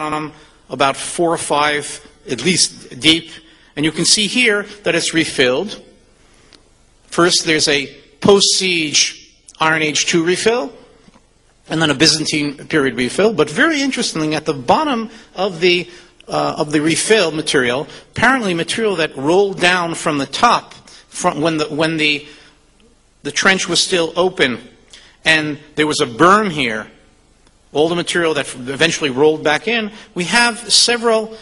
on them, about 4 or 5 at least deep, and you can see here that it's refilled. First there's a post-siege Iron Age II refill, and then a Byzantine period refill. But very interestingly, at the bottom of the refill material, apparently material that rolled down from the top from when the trench was still open, and there was a berm here. All the material that eventually rolled back in. We have several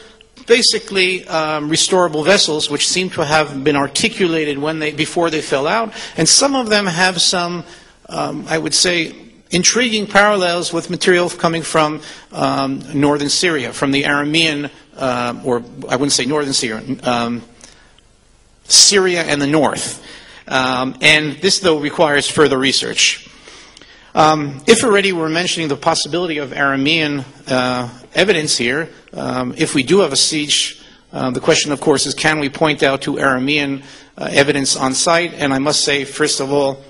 basically restorable vessels which seem to have been articulated before they fell out, and some of them have some, I would say, intriguing parallels with material coming from northern Syria, from the Aramean, or I wouldn't say northern Syria, Syria and the north. And this, though, requires further research. If already we're mentioning the possibility of Aramean evidence here, if we do have a siege, the question, of course, is can we point out to Aramean evidence on site? And I must say, first of all,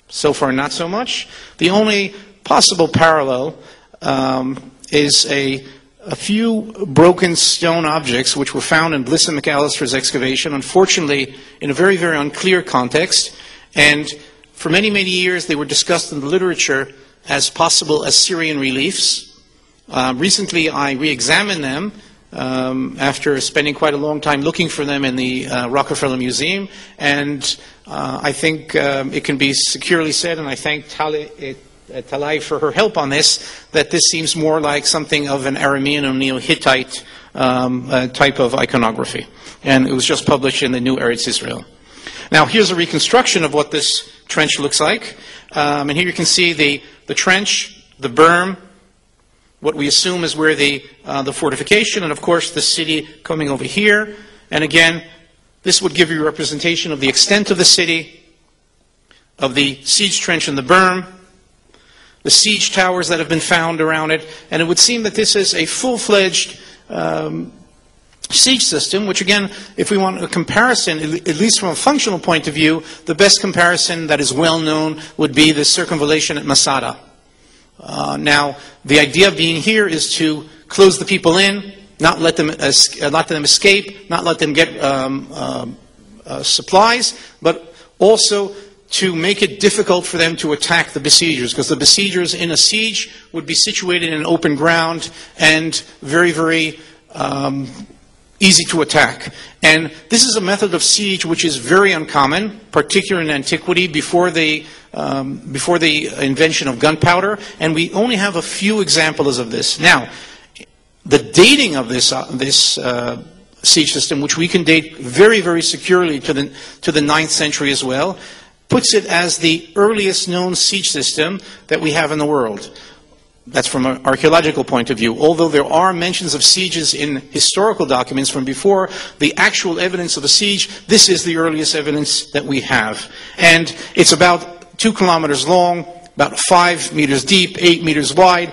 so far not so much. The only possible parallel is a few broken stone objects which were found in Bliss and McAllister's excavation, unfortunately in a very, very unclear context. And for many, many years, they were discussed in the literature as possible Assyrian reliefs. Recently, I re-examined them after spending quite a long time looking for them in the Rockefeller Museum. And I think it can be securely said, and I thank Talai for her help on this, that this seems more like something of an Aramean or Neo-Hittite type of iconography. And it was just published in the New Eretz Israel. Now, here's a reconstruction of what this trench looks like. And here you can see the trench, the berm, what we assume is where the fortification, and of course the city coming over here. And again, this would give you a representation of the extent of the city, of the siege trench and the berm, the siege towers that have been found around it. And it would seem that this is a full-fledged siege system, which again, if we want a comparison, at least from a functional point of view, the best comparison that is well known would be the circumvallation at Masada. Now, the idea being here is to close the people in, not let them escape, not let them get supplies, but also to make it difficult for them to attack the besiegers, because the besiegers in a siege would be situated in open ground and very, very easy to attack. And this is a method of siege which is very uncommon, particularly in antiquity, before the invention of gunpowder, and we only have a few examples of this. Now, the dating of this siege system, which we can date very, very securely to the 9th century as well, puts it as the earliest known siege system that we have in the world. That's from an archaeological point of view. Although there are mentions of sieges in historical documents from before, the actual evidence of a siege, this is the earliest evidence that we have. And it's about 2 kilometers long, about 5 meters deep, 8 meters wide,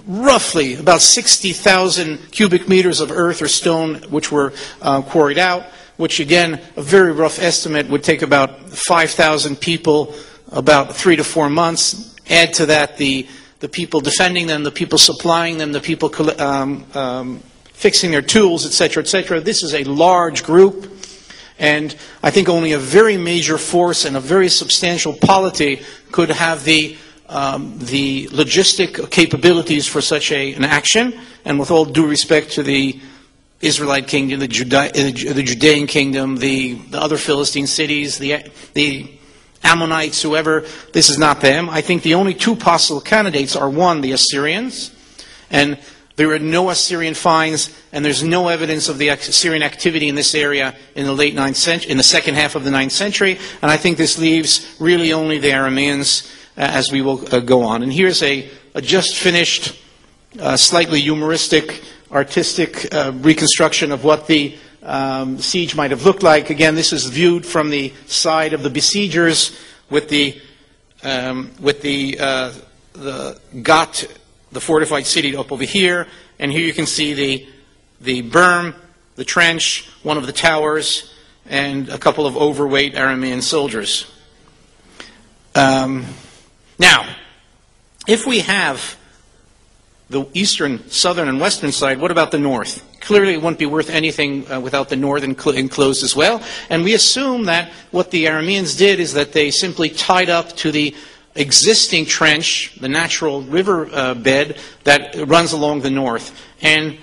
roughly about 60,000 cubic meters of earth or stone which were quarried out, which again, a very rough estimate, would take about 5,000 people, about 3 to 4 months. Add to that the people defending them, the people supplying them, the people fixing their tools, etc., etc. This is a large group, and I think only a very major force and a very substantial polity could have the logistic capabilities for such an action. And with all due respect to the Israelite kingdom, the Judean kingdom, the other Philistine cities, the Ammonites, whoever, this is not them. I think the only 2 possible candidates are, one, the Assyrians, and there are no Assyrian finds, and there's no evidence of the Assyrian activity in this area in the late 9th century, in the second half of the 9th century, and I think this leaves really only the Arameans as we will go on. And here's a just finished, slightly humoristic, artistic reconstruction of what the siege might have looked like. Again, this is viewed from the side of the besiegers with the fortified city up over here, and here you can see the berm, the trench, one of the towers, and a couple of overweight Aramean soldiers. Now, if we have the eastern, southern, and western side, what about the north? Clearly, it wouldn't be worth anything without the north enclosed as well. And we assume that what the Arameans did is that they simply tied up to the existing trench, the natural river bed that runs along the north. And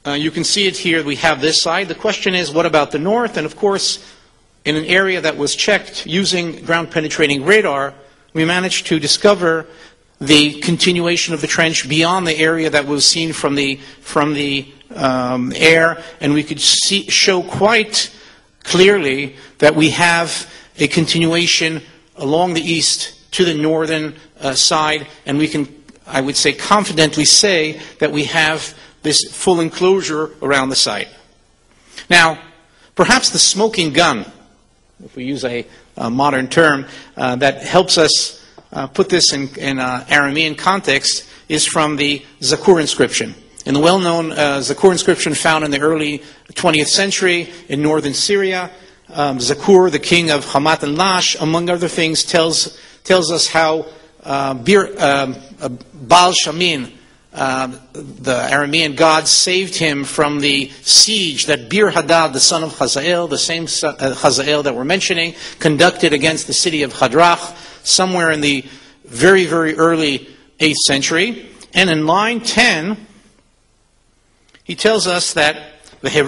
you can see it here. We have this side. The question is, what about the north? And of course, in an area that was checked using ground-penetrating radar, we managed to discover the continuation of the trench beyond the area that was seen from the air, and we could show quite clearly that we have a continuation along the east to the northern side, and we can, I would say, confidently say that we have this full enclosure around the site. Now, perhaps the smoking gun, if we use a modern term, that helps us put this in Aramean context, is from the Zakur inscription. In the well-known Zakur inscription found in the early 20th century in northern Syria, Zakur, the king of Hamat and Lash, among other things, tells us how Baal Shamin, the Aramean god, saved him from the siege that Bir Hadad, the son of Hazael, the same Hazael that we're mentioning, conducted against the city of Hadrach, somewhere in the very, very early 8th century. And in line 10, he tells us that they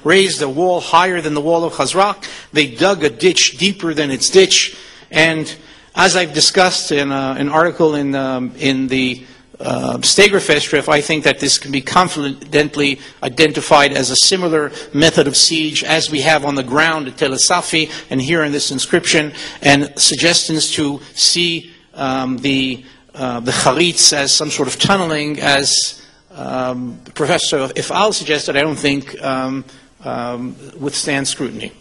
raised a wall higher than the wall of Chazrak. They dug a ditch deeper than its ditch. And as I've discussed in an article in the Stegerfestrif, I think that this can be confidently identified as a similar method of siege as we have on the ground at Tel Safi and here in this inscription, and suggestions to see the charitz as some sort of tunneling, as Professor Ifal suggested, I don't think withstand scrutiny.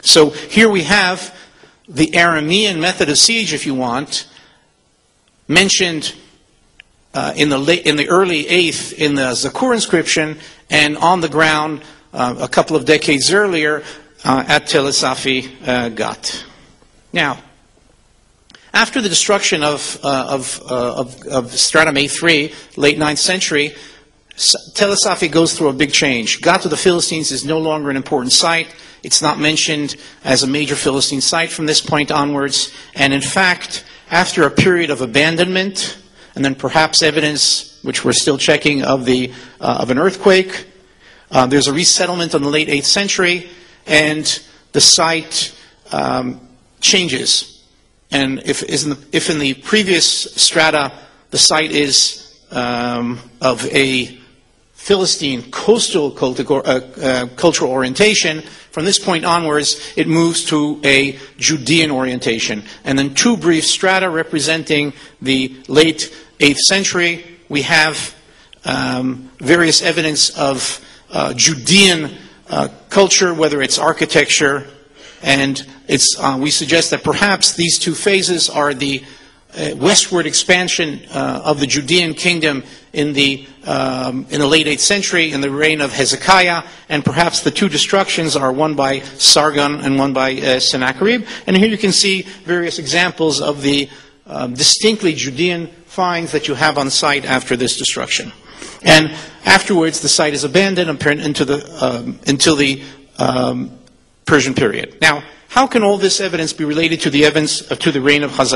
So here we have the Aramean method of siege, if you want, mentioned in the early 8th in the Zakur inscription, and on the ground a couple of decades earlier at Tel Safi Gat. Now, after the destruction of Stratum A3, late 9th century, Tel Safi goes through a big change. Gat of the Philistines is no longer an important site. It's not mentioned as a major Philistine site from this point onwards. And in fact, after a period of abandonment, and then perhaps evidence, which we're still checking, of an earthquake, there's a resettlement in the late 8th century, and the site changes. And if in the previous strata the site is of a Philistine coastal cultural orientation, from this point onwards it moves to a Judean orientation. And then two brief strata representing the late 8th century, we have various evidence of Judean culture, whether it's architecture, and we suggest that perhaps these two phases are the westward expansion of the Judean kingdom in the late 8th century, in the reign of Hezekiah, and perhaps the two destructions are one by Sargon and one by Sennacherib. And here you can see various examples of the distinctly Judean finds that you have on site after this destruction. And afterwards, the site is abandoned until the Persian period. Now, how can all this evidence be related to the reign of Hazael?